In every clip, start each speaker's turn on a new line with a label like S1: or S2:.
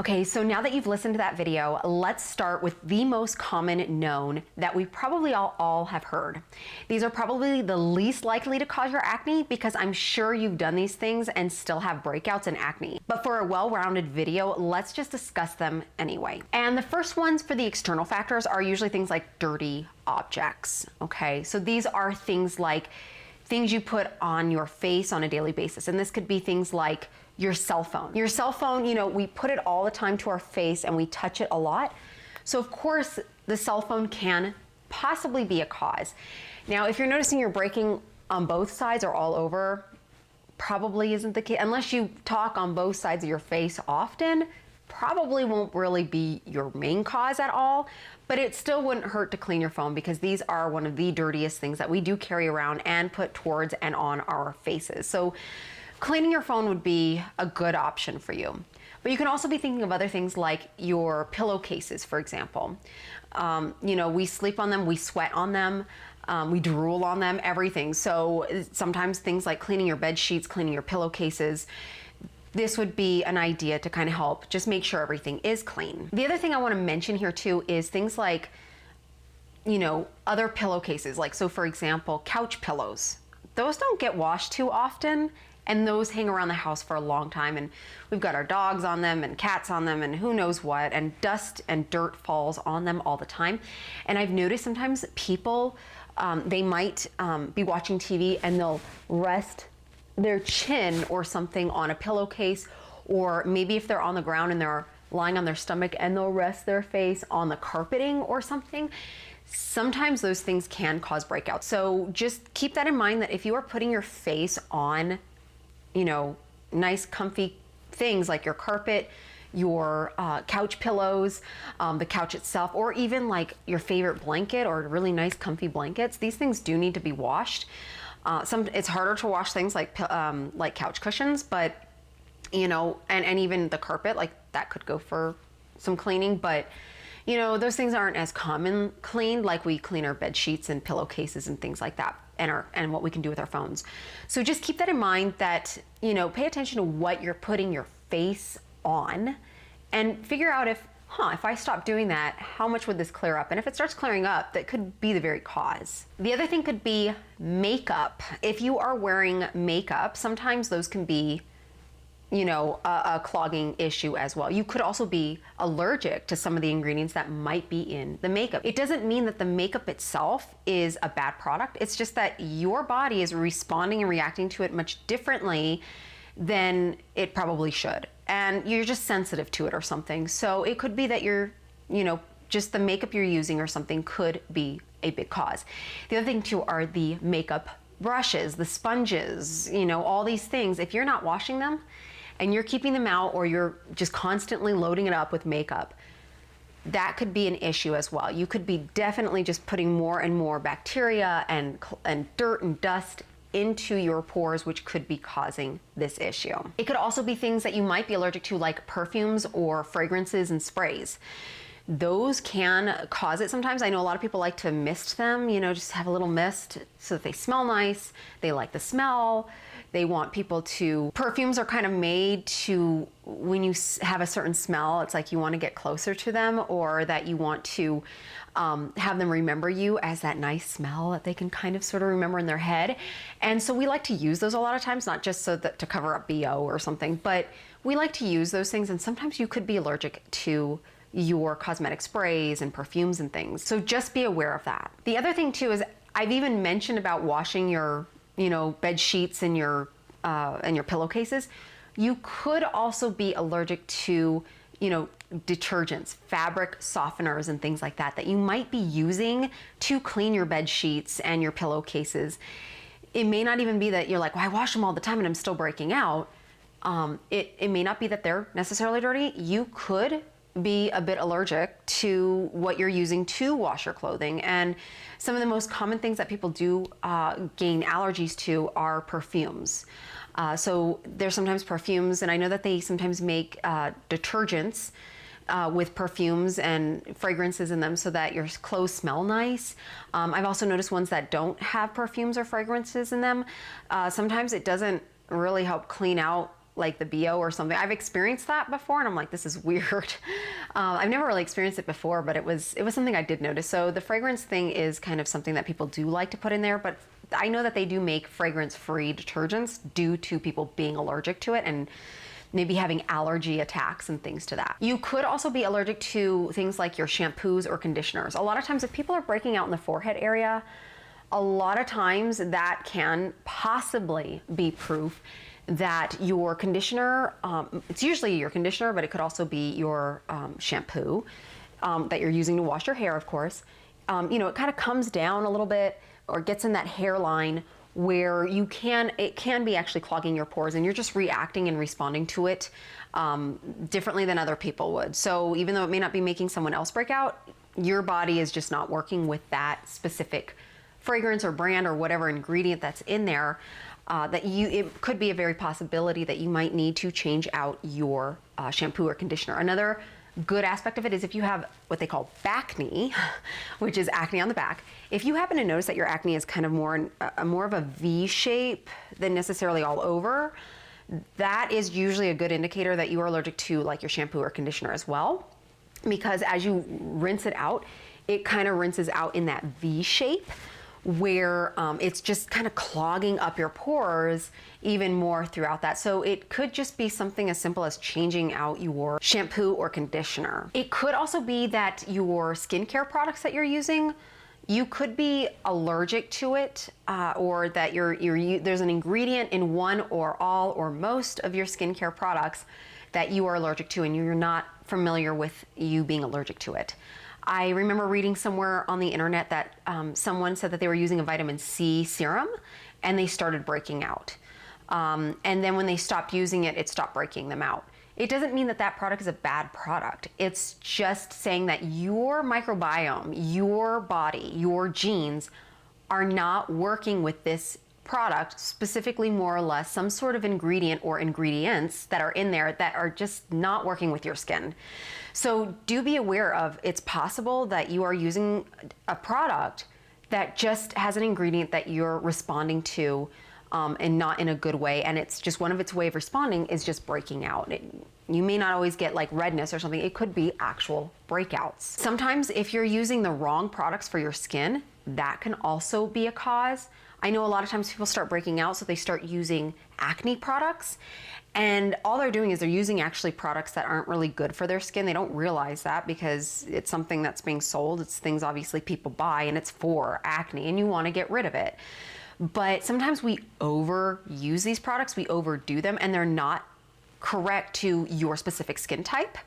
S1: Okay, so now that you've listened to that video, let's start with the most common known that we probably all have heard. These are probably the least likely to cause your acne because I'm sure you've done these things and still have breakouts and acne. But for a well-rounded video, let's just discuss them anyway. And the first ones for the external factors are usually things like dirty objects, okay? So these are things like things you put on your face on a daily basis. And this could be things like your cell phone. Your cell phone, you know, we put it all the time to our face and we touch it a lot. So of course, the cell phone can possibly be a cause. Now, if you're noticing you're breaking on both sides or all over, probably isn't the case. Unless you talk on both sides of your face often, probably won't really be your main cause at all, but it still wouldn't hurt to clean your phone because these are one of the dirtiest things that we do carry around and put towards and on our faces. So cleaning your phone would be a good option for you. But you can also be thinking of other things like your pillowcases, for example. You know, we sleep on them, we sweat on them, we drool on them, everything. So sometimes things like cleaning your bed sheets, cleaning your pillowcases, this would be an idea to kind of help just make sure everything is clean. The other thing I want to mention here too is things like, you know, other pillowcases. Like, so for example, couch pillows. Those don't get washed too often, and those hang around the house for a long time, and we've got our dogs on them and cats on them and who knows what, and dust and dirt falls on them all the time. And I've noticed sometimes people, they might be watching TV and they'll rest their chin or something on a pillowcase, or maybe if they're on the ground and they're lying on their stomach and they'll rest their face on the carpeting or something. Sometimes those things can cause breakouts. So just keep that in mind, that if you are putting your face on, you know, nice comfy things like your carpet, your couch pillows, the couch itself, or even like your favorite blanket or really nice comfy blankets, these things do need to be washed. It's harder to wash things like couch cushions, but you know, and even the carpet, like that could go for some cleaning, but you know, those things aren't as common cleaned like we clean our bed sheets and pillowcases and things like that, and what we can do with our phones. So just keep that in mind, that, you know, pay attention to what you're putting your face on and figure out if I stop doing that, how much would this clear up? And if it starts clearing up, that could be the very cause. The other thing could be makeup. If you are wearing makeup, sometimes those can be, you know, a clogging issue as well. You could also be allergic to some of the ingredients that might be in the makeup. It doesn't mean that the makeup itself is a bad product. It's just that your body is responding and reacting to it much differently than it probably should. And you're just sensitive to it or something. So it could be that you're, you know, just the makeup you're using or something could be a big cause. The other thing too are the makeup brushes, the sponges, you know, all these things. If you're not washing them and you're keeping them out, or you're just constantly loading it up with makeup, that could be an issue as well. You could be definitely just putting more and more bacteria and dirt and dust into your pores, which could be causing this issue. It could also be things that you might be allergic to, like perfumes or fragrances and sprays. Those can cause it sometimes. I know a lot of people like to mist them, you know, just have a little mist so that they smell nice. They like the smell. They want people to, perfumes are kind of made to, when you have a certain smell, it's like you want to get closer to them, or that you want to have them remember you as that nice smell that they can kind of sort of remember in their head. And so we like to use those a lot of times, not just so that to cover up BO or something, but we like to use those things. And sometimes you could be allergic to your cosmetic sprays and perfumes and things. So just be aware of that. The other thing too is, I've even mentioned about washing your, you know, bed sheets and your pillowcases. You could also be allergic to, you know, detergents, fabric softeners and things like that you might be using to clean your bed sheets and your pillowcases. It may not even be that you're like, well, I wash them all the time and I'm still breaking out. It may not be that they're necessarily dirty. You could be a bit allergic to what you're using to wash your clothing. And some of the most common things that people do gain allergies to are perfumes. So there's sometimes perfumes, and I know that they sometimes make detergents with perfumes and fragrances in them so that your clothes smell nice. I've also noticed ones that don't have perfumes or fragrances in them. Sometimes it doesn't really help clean out like the BO or something. I've experienced that before and I'm like, this is weird. I've never really experienced it before, but it was something I did notice. So the fragrance thing is kind of something that people do like to put in there, but I know that they do make fragrance-free detergents due to people being allergic to it and maybe having allergy attacks and things to that. You could also be allergic to things like your shampoos or conditioners. A lot of times if people are breaking out in the forehead area, a lot of times that can possibly be proof that your conditioner, it's usually your conditioner, but it could also be your shampoo that you're using to wash your hair, of course. You know, it kind of comes down a little bit or gets in that hairline where it can be actually clogging your pores and you're just reacting and responding to it differently than other people would. So even though it may not be making someone else break out, your body is just not working with that specific fragrance or brand or whatever ingredient that's in there, it could be a very possibility that you might need to change out your shampoo or conditioner. Another good aspect of it is if you have what they call bacne, which is acne on the back. If you happen to notice that your acne is kind of more of a V shape than necessarily all over, that is usually a good indicator that you are allergic to like your shampoo or conditioner as well. Because as you rinse it out, it kind of rinses out in that V shape where it's just kind of clogging up your pores even more throughout that. So it could just be something as simple as changing out your shampoo or conditioner. It could also be that your skincare products that you're using, you could be allergic to it or that there's an ingredient in one or all or most of your skincare products that you are allergic to and you're not familiar with you being allergic to it. I remember reading somewhere on the internet that someone said that they were using a vitamin C serum and they started breaking out. And then when they stopped using it, it stopped breaking them out. It doesn't mean that that product is a bad product. It's just saying that your microbiome, your body, your genes are not working with this product, specifically more or less some sort of ingredient or ingredients that are in there that are just not working with your skin. So do be aware of it's possible that you are using a product that just has an ingredient that you're responding to and not in a good way, and it's just one of its way of responding is just breaking out. You may not always get like redness or something. It could be actual breakouts. Sometimes if you're using the wrong products for your skin, that can also be a cause. I know a lot of times people start breaking out, so they start using acne products, and all they're doing is they're using actually products that aren't really good for their skin. They don't realize that because it's something that's being sold. It's things obviously people buy and it's for acne and you want to get rid of it. But sometimes we overuse these products, we overdo them, and they're not correct to your specific skin type,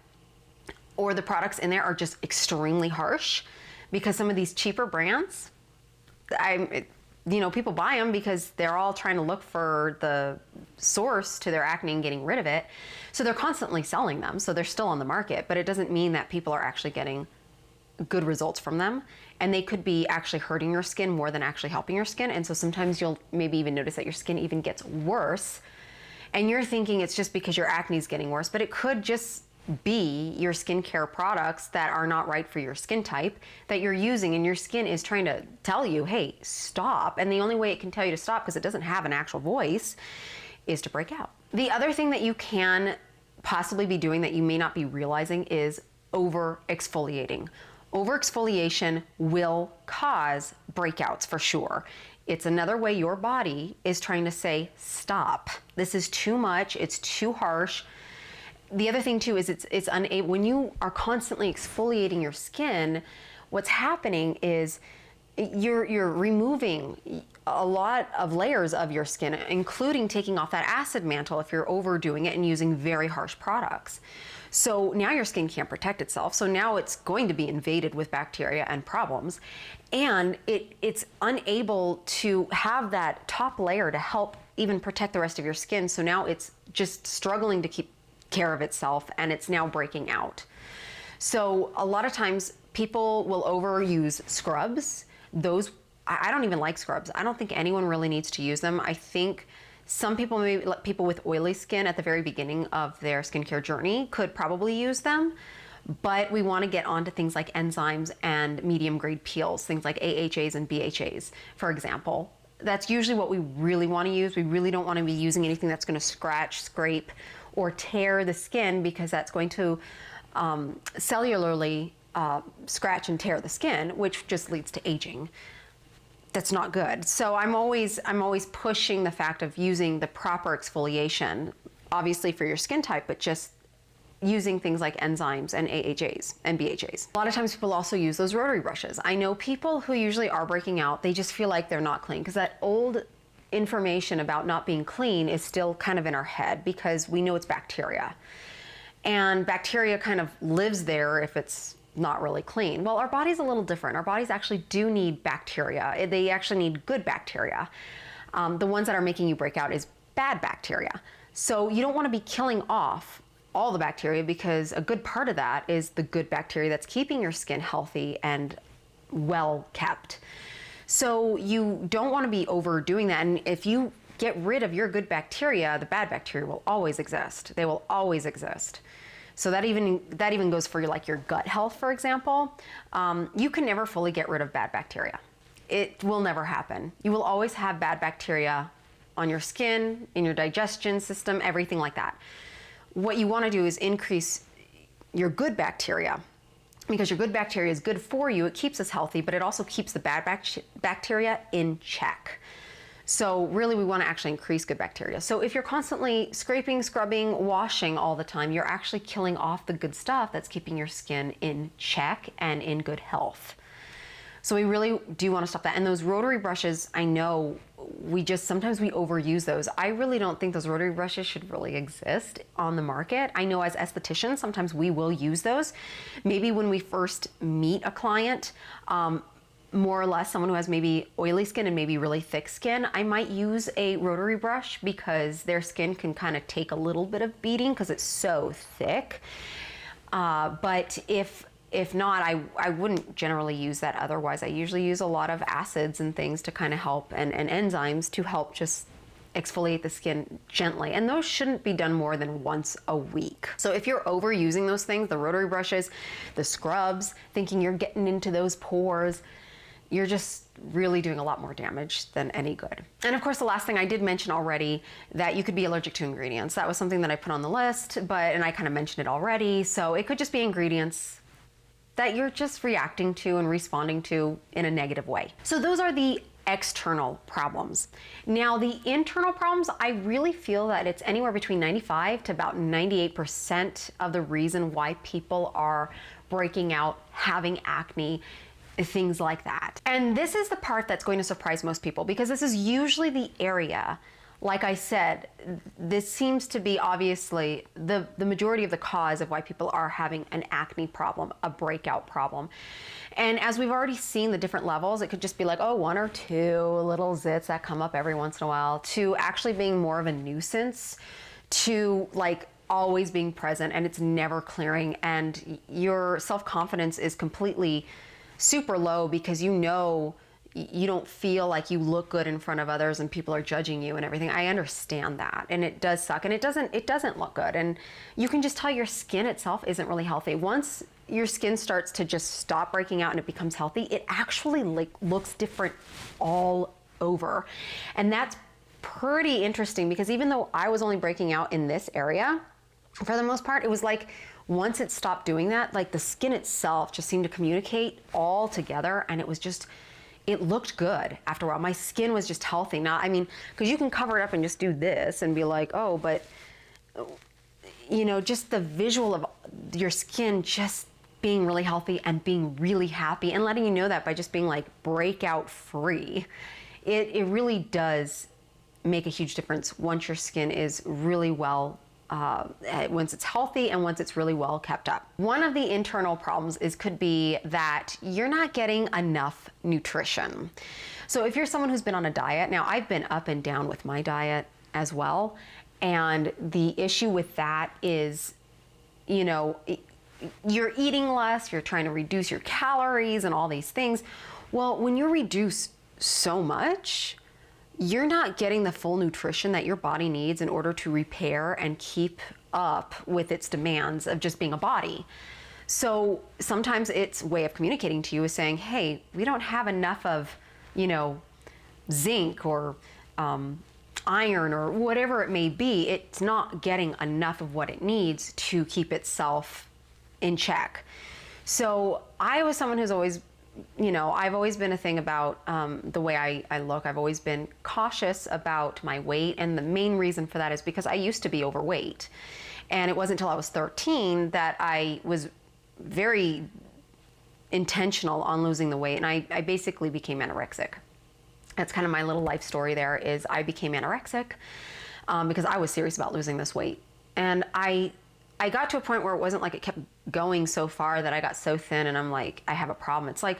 S1: or the products in there are just extremely harsh because some of these cheaper brands, people buy them because they're all trying to look for the source to their acne and getting rid of it. So they're constantly selling them. So they're still on the market, but it doesn't mean that people are actually getting good results from them. And they could be actually hurting your skin more than actually helping your skin. And so sometimes you'll maybe even notice that your skin even gets worse. And you're thinking it's just because your acne is getting worse, but it could just be your skincare products that are not right for your skin type that you're using, and your skin is trying to tell you, hey, stop. And the only way it can tell you to stop, because it doesn't have an actual voice, is to break out. The other thing that you can possibly be doing that you may not be realizing is over-exfoliating. Over-exfoliation will cause breakouts for sure. It's another way your body is trying to say, stop. This is too much, it's too harsh. The other thing too is it's unable, when you are constantly exfoliating your skin, what's happening is you're removing a lot of layers of your skin, including taking off that acid mantle if you're overdoing it and using very harsh products. So now your skin can't protect itself. So now it's going to be invaded with bacteria and problems. And it's unable to have that top layer to help even protect the rest of your skin. So now it's just struggling to keep care of itself, and it's now breaking out. So a lot of times people will overuse scrubs. Those, I don't even like scrubs. I don't think anyone really needs to use them. I think some people, maybe people with oily skin at the very beginning of their skincare journey could probably use them, but we want to get onto things like enzymes and medium grade peels, things like AHAs and BHAs, for example. that's usually what we really want to use. We really don't want to be using anything that's going to scratch, scrape, or tear the skin, because that's going to cellularly scratch and tear the skin, which just leads to aging. That's not good. So I'm always pushing the fact of using the proper exfoliation, obviously for your skin type, but just using things like enzymes and AHAs and BHAs. A lot of times people also use those rotary brushes. I know people who usually are breaking out, they just feel like they're not clean, because that old information about not being clean is still kind of in our head, because we know it's bacteria. And bacteria kind of lives there if it's not really clean. Well, our body's a little different. Our bodies actually do need bacteria. They actually need good bacteria. The ones that are making you break out is bad bacteria. So you don't want to be killing off all the bacteria, because a good part of that is the good bacteria that's keeping your skin healthy and well kept. So you don't want to be overdoing that. And if you get rid of your good bacteria, the bad bacteria will always exist. They will always exist. So that even goes for your gut health, for example. You can never fully get rid of bad bacteria. It will never happen. You will always have bad bacteria on your skin, in your digestion system, everything like that. What you want to do is increase your good bacteria, because your good bacteria is good for you. It keeps us healthy, but it also keeps the bad bacteria in check. So really, we want to actually increase good bacteria. So if you're constantly scraping, scrubbing, washing all the time, you're actually killing off the good stuff that's keeping your skin in check and in good health. So we really do want to stop that. And those rotary brushes, I know sometimes we overuse those. I really don't think those rotary brushes should really exist on the market. I know as estheticians, sometimes we will use those. Maybe when we first meet a client, more or less someone who has maybe oily skin and maybe really thick skin, I might use a rotary brush, because their skin can kind of take a little bit of beating because it's so thick. But if not, I wouldn't generally use that otherwise. I usually use a lot of acids and things to kind of help, and enzymes to help just exfoliate the skin gently. And those shouldn't be done more than once a week. So if you're overusing those things, the rotary brushes, the scrubs, thinking you're getting into those pores, you're just really doing a lot more damage than any good. And of course, the last thing I did mention already, that you could be allergic to ingredients. That was something that I put on the list, and I kind of mentioned it already. So it could just be ingredients that you're just reacting to and responding to in a negative way. So those are the external problems. Now, the internal problems, I really feel that it's anywhere between 95 to about 98% of the reason why people are breaking out, having acne, things like that. And this is the part that's going to surprise most people, because this is usually the area, like I said, this seems to be obviously the majority of the cause of why people are having an acne problem, a breakout problem. And as we've already seen the different levels, it could just be like, oh, one or two little zits that come up every once in a while, to actually being more of a nuisance, to like always being present and it's never clearing, and your self-confidence is completely super low, because you don't feel like you look good in front of others and people are judging you and everything. I understand that, and it does suck, and it doesn't look good, and you can just tell your skin itself isn't really healthy. Once your skin starts to just stop breaking out and it becomes healthy, it actually looks different all over. And that's pretty interesting, because even though I was only breaking out in this area, for the most part, it was like once it stopped doing that, like the skin itself just seemed to communicate all together, and it looked good after a while. My skin was just healthy. Now, I mean, because you can cover it up and just do this and be like, oh, but just the visual of your skin just being really healthy and being really happy, and letting you know that by just being like breakout free, it really does make a huge difference once your skin is really well, once it's healthy and once it's really well kept up. One of the internal problems could be that you're not getting enough nutrition. So if you're someone who's been on a diet, now I've been up and down with my diet as well, and the issue with that is, you're eating less, you're trying to reduce your calories and all these things. Well, when you reduce so much, you're not getting the full nutrition that your body needs in order to repair and keep up with its demands of just being a body. So sometimes its way of communicating to you is saying, hey, we don't have enough of, zinc or iron or whatever it may be, it's not getting enough of what it needs to keep itself in check. So I was someone who's always, I've always been a thing about the way I look. I've always been cautious about my weight. And the main reason for that is because I used to be overweight. And it wasn't until I was 13 that I was very intentional on losing the weight. And I basically became anorexic. That's kind of my little life story there, is I became anorexic because I was serious about losing this weight. And I got to a point where it wasn't like it kept going so far that I got so thin and I'm like, I have a problem. It's like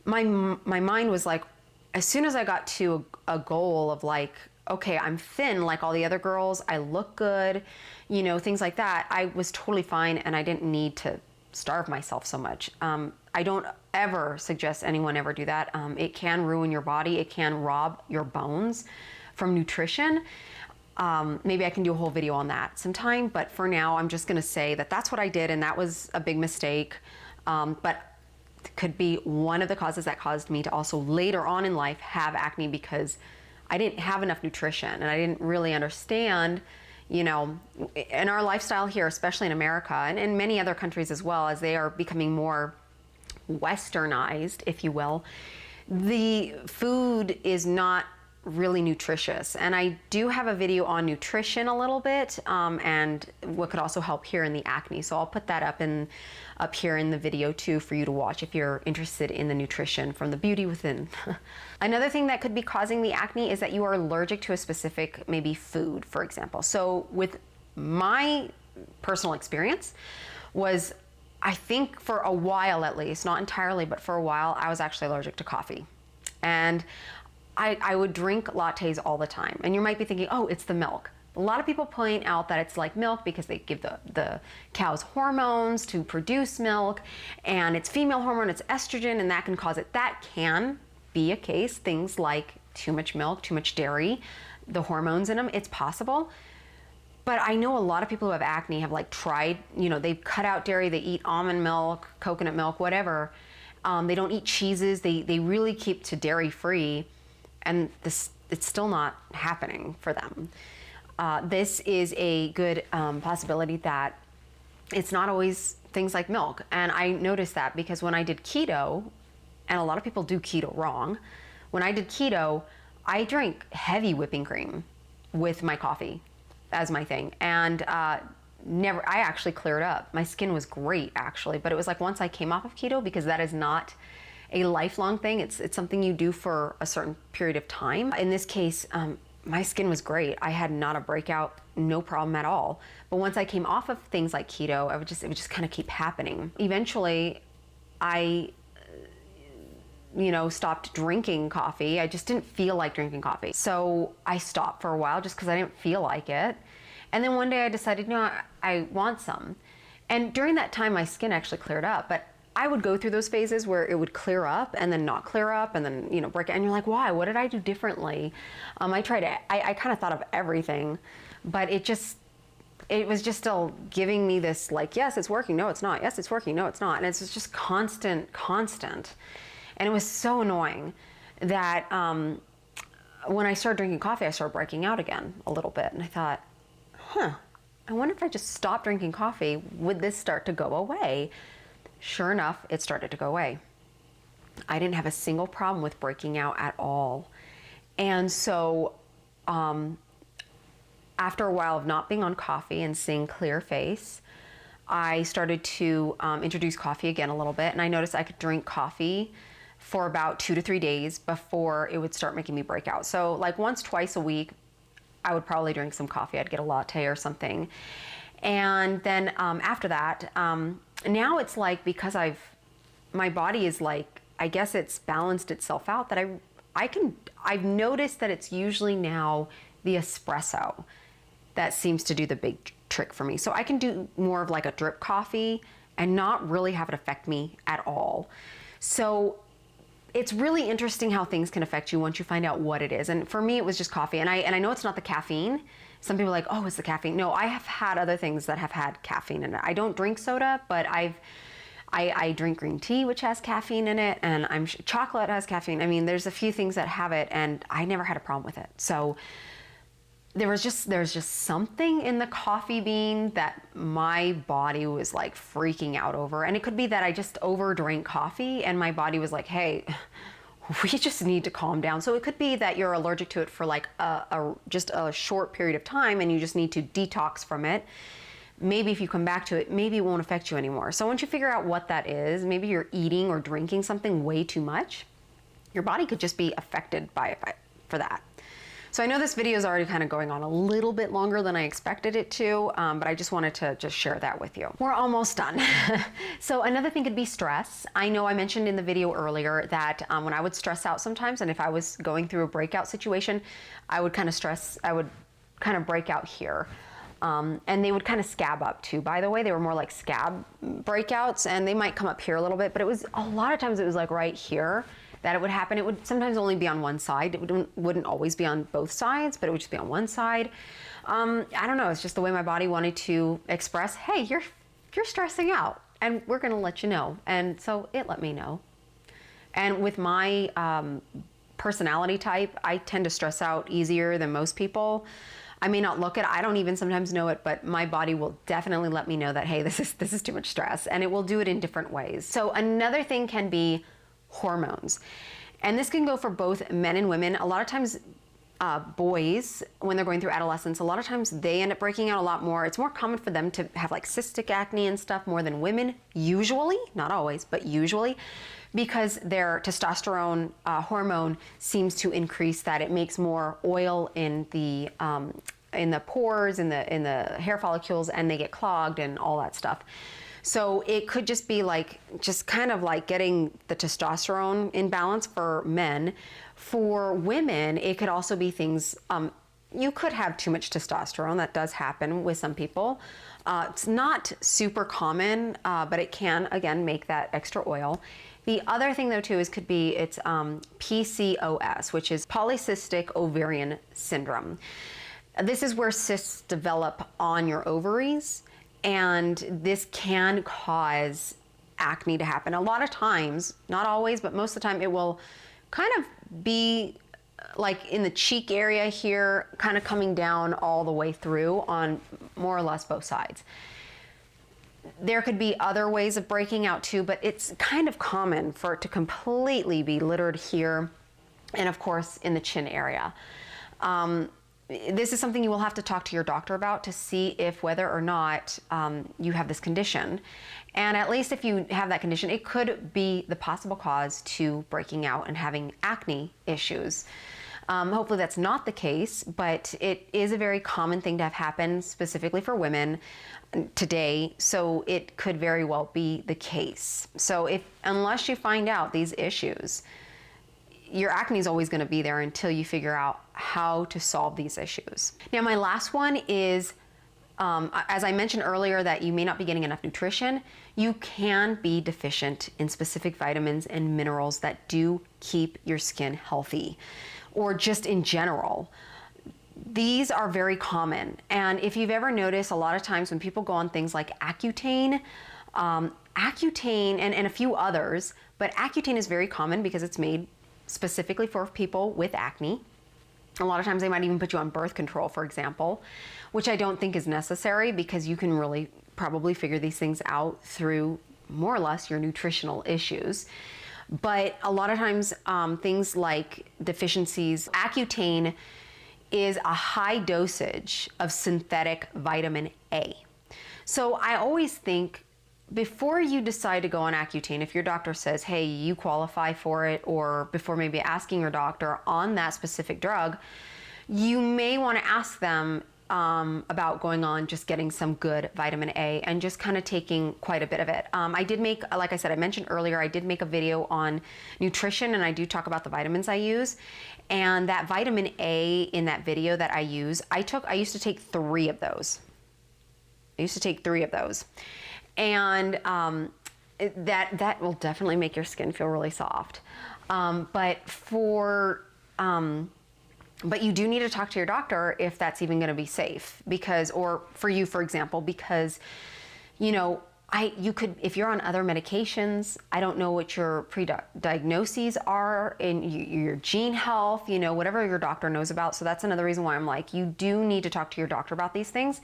S1: my mind was like, as soon as I got to a goal of like, okay, I'm thin like all the other girls, I look good, things like that, I was totally fine and I didn't need to starve myself so much. I don't ever suggest anyone ever do that. It can ruin your body. It can rob your bones from nutrition. Maybe I can do a whole video on that sometime, but for now, I'm just gonna say that that's what I did and that was a big mistake. But it could be one of the causes that caused me to also later on in life have acne, because I didn't have enough nutrition and I didn't really understand, in our lifestyle here, especially in America and in many other countries as well, as they are becoming more westernized, if you will, the food is not really nutritious. And I do have a video on nutrition a little bit, and what could also help here in the acne. So I'll put that up here in the video too for you to watch if you're interested in the nutrition from the beauty within. Another thing that could be causing the acne is that you are allergic to a specific maybe food, for example. So with my personal experience was, I think for a while at least, not entirely, but for a while, I was actually allergic to coffee. And I would drink lattes all the time. And you might be thinking, oh, it's the milk. A lot of people point out that it's like milk because they give the cows hormones to produce milk, and it's female hormone, it's estrogen, and that can cause it. That can be a case. Things like too much milk, too much dairy, the hormones in them, it's possible. But I know a lot of people who have acne have like tried, they've cut out dairy, they eat almond milk, coconut milk, whatever. They don't eat cheeses, they really keep to dairy free, and it's still not happening for them. This is a good possibility that it's not always things like milk. And I noticed that because when I did keto, and a lot of people do keto wrong, when I did keto, I drank heavy whipping cream with my coffee as my thing. And I actually cleared up. My skin was great actually, but it was like once I came off of keto, because that is not a lifelong thing. It's something you do for a certain period of time. In this case, my skin was great. I had not a breakout, no problem at all. But once I came off of things like keto, it would just kind of keep happening. Eventually, I stopped drinking coffee. I just didn't feel like drinking coffee. So I stopped for a while just because I didn't feel like it. And then one day I decided, I want some. And during that time, my skin actually cleared up. But I would go through those phases where it would clear up and then not clear up and then, break it. And you're like, why? What did I do differently? I kind of thought of everything, but it was just still giving me this like, yes, it's working. No, it's not. Yes, it's working. No, it's not. And it's just constant. And it was so annoying that when I started drinking coffee, I started breaking out again a little bit. And I thought, I wonder if I just stopped drinking coffee, would this start to go away? Sure enough, it started to go away. I didn't have a single problem with breaking out at all. And so after a while of not being on coffee and seeing clear face, I started to introduce coffee again a little bit. And I noticed I could drink coffee for about 2 to 3 days before it would start making me break out. So like once, twice a week, I would probably drink some coffee. I'd get a latte or something. And then after that, now it's like, because my body is like, I guess it's balanced itself out, that I've noticed that it's usually now the espresso that seems to do the big trick for me. So I can do more of like a drip coffee and not really have it affect me at all. So it's really interesting how things can affect you once you find out what it is. And for me, it was just coffee. And I know it's not the caffeine. Some people are like, oh, it's the caffeine. No, I have had other things that have had caffeine in it. I don't drink soda, but I drink green tea, which has caffeine in it, and chocolate has caffeine. I mean, there's a few things that have it, and I never had a problem with it. So there's just something in the coffee bean that my body was like freaking out over. And it could be that I just over drank coffee and my body was like, hey, we just need to calm down. So it could be that you're allergic to it for like just a short period of time and you just need to detox from it. Maybe if you come back to it, maybe it won't affect you anymore. So once you figure out what that is, maybe you're eating or drinking something way too much, your body could just be affected by it for that. So I know this video is already kind of going on a little bit longer than I expected it to, but I just wanted to just share that with you. We're almost done. So another thing could be stress. I know I mentioned in the video earlier that when I would stress out sometimes, and if I was going through a breakout situation, I would kind of break out here. And they would kind of scab up too, by the way. They were more like scab breakouts, and they might come up here a little bit, but it was a lot of times it was like right here that it would happen. It would sometimes only be on one side. It wouldn't always be on both sides, but it would just be on one side. I don't know, it's just the way my body wanted to express, hey, you're stressing out and we're gonna let you know. And so it let me know. And with my personality type, I tend to stress out easier than most people. I may not look it, I don't even sometimes know it, but my body will definitely let me know that, hey, this is too much stress, and it will do it in different ways. So another thing can be hormones. And this can go for both men and women. A lot of times boys, when they're going through adolescence, a lot of times they end up breaking out a lot more. It's more common for them to have like cystic acne and stuff more than women, usually, not always, but usually, because their testosterone hormone seems to increase that. It makes more oil in the pores, in the hair follicles, and they get clogged and all that stuff. So it could just be like, just kind of like getting the testosterone in balance for men. For women, it could also be things, you could have too much testosterone. That does happen with some people. It's not super common, but it can, again, make that extra oil. The other thing though too could be it's PCOS, which is polycystic ovarian syndrome. This is where cysts develop on your ovaries, and this can cause acne to happen. A lot of times, not always, but most of the time, it will kind of be like in the cheek area here, kind of coming down all the way through on more or less both sides. There could be other ways of breaking out too, but it's kind of common for it to completely be littered here, and of course in the chin area. This is something you will have to talk to your doctor about to see if whether or not you have this condition. And at least if you have that condition, it could be the possible cause to breaking out and having acne issues. Hopefully that's not the case, but it is a very common thing to have happen specifically for women today, so it could very well be the case. So unless you find out these issues, your acne is always going to be there until you figure out how to solve these issues. Now, my last one is, as I mentioned earlier, that you may not be getting enough nutrition. You can be deficient in specific vitamins and minerals that do keep your skin healthy, or just in general. These are very common. And if you've ever noticed, a lot of times when people go on things like Accutane, Accutane and a few others, but Accutane is very common because it's made specifically for people with acne. A lot of times they might even put you on birth control, for example, which I don't think is necessary because you can really probably figure these things out through more or less your nutritional issues. But a lot of times things like deficiencies, Accutane is a high dosage of synthetic vitamin A. So I always think, before you decide to go on Accutane, if your doctor says, hey, you qualify for it, or before maybe asking your doctor on that specific drug, you may want to ask them about going on just getting some good vitamin A and just kind of taking quite a bit of it. I did make, like I said, I mentioned earlier, I did make a video on nutrition, and I do talk about the vitamins I use. And that vitamin A in that video that I use, I used to take 3 of those. And that will definitely make your skin feel really soft. But you do need to talk to your doctor if that's even going to be safe, because, or for you, for example, because, you know, You could, if you're on other medications, I don't know what your pre-diagnoses are in your gene health, you know, whatever your doctor knows about. So that's another reason why I'm like, you do need to talk to your doctor about these things.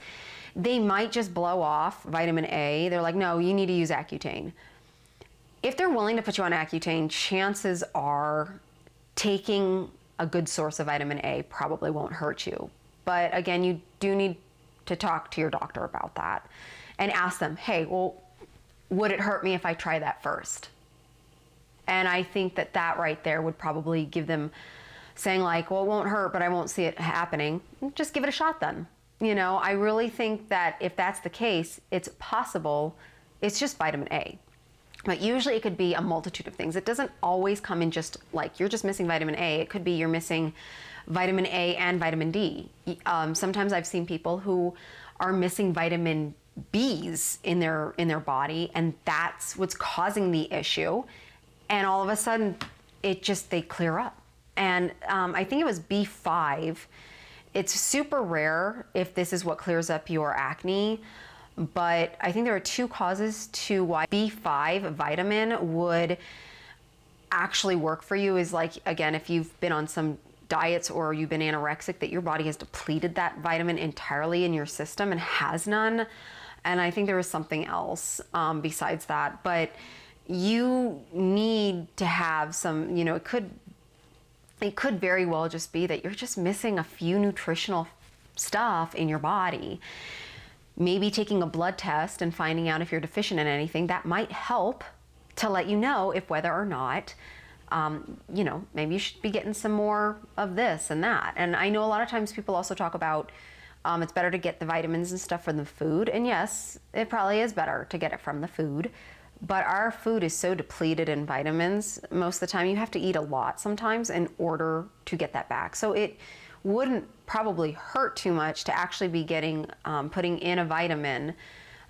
S1: They might just blow off vitamin A. They're like, no, you need to use Accutane. If they're willing to put you on Accutane, chances are taking a good source of vitamin A probably won't hurt you. But again, you do need to talk to your doctor about that and ask them, hey, well, would it hurt me if I try that first? And I think that that right there would probably give them saying like, well, it won't hurt, but I won't see it happening. Just give it a shot then. You know, I really think that if that's the case, it's possible. It's just vitamin A. But usually it could be a multitude of things. It doesn't always come in just like you're just missing vitamin A. It could be you're missing vitamin A and vitamin D. Sometimes I've seen people who are missing vitamin B's in their body, and that's what's causing the issue. And all of a sudden, they clear up. And I think it was B5. It's super rare if this is what clears up your acne, but I think there are two causes to why B5 vitamin would actually work for you. Is like, again, if you've been on some diets or you've been anorexic, that your body has depleted that vitamin entirely in your system and has none. And I think there was something else besides that, but you need to have some, you know, it could very well just be that you're just missing a few nutritional stuff in your body. Maybe taking a blood test and finding out if you're deficient in anything, that might help to let you know if whether or not, you know, maybe you should be getting some more of this and that. And I know a lot of times people also talk about it's better to get the vitamins and stuff from the food. And yes, it probably is better to get it from the food. But our food is so depleted in vitamins, most of the time you have to eat a lot sometimes in order to get that back. So it wouldn't probably hurt too much to actually be getting, putting in a vitamin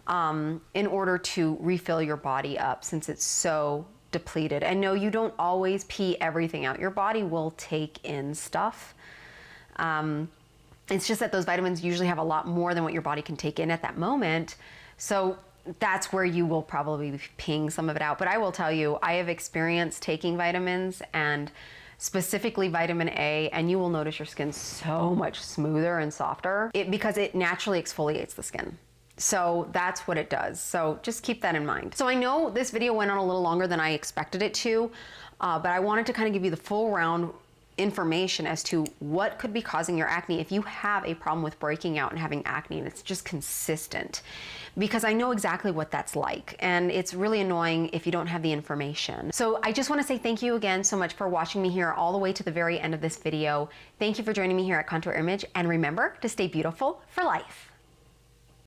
S1: in order to refill your body up since it's so depleted. And no, you don't always pee everything out. Your body will take in stuff. It's just that those vitamins usually have a lot more than what your body can take in at that moment. So that's where you will probably be peeing some of it out. But I will tell you, I have experienced taking vitamins and specifically vitamin A, and you will notice your skin so much smoother and softer because it naturally exfoliates the skin. So that's what it does. So just keep that in mind. So I know this video went on a little longer than I expected it to, but I wanted to kind of give you the full round information as to what could be causing your acne if you have a problem with breaking out and having acne and it's just consistent, because I know exactly what that's like and it's really annoying if you don't have the information. So I just want to say thank you again so much for watching me here all the way to the very end of this video. Thank you for joining me here at Contour Image, and remember to stay beautiful for life.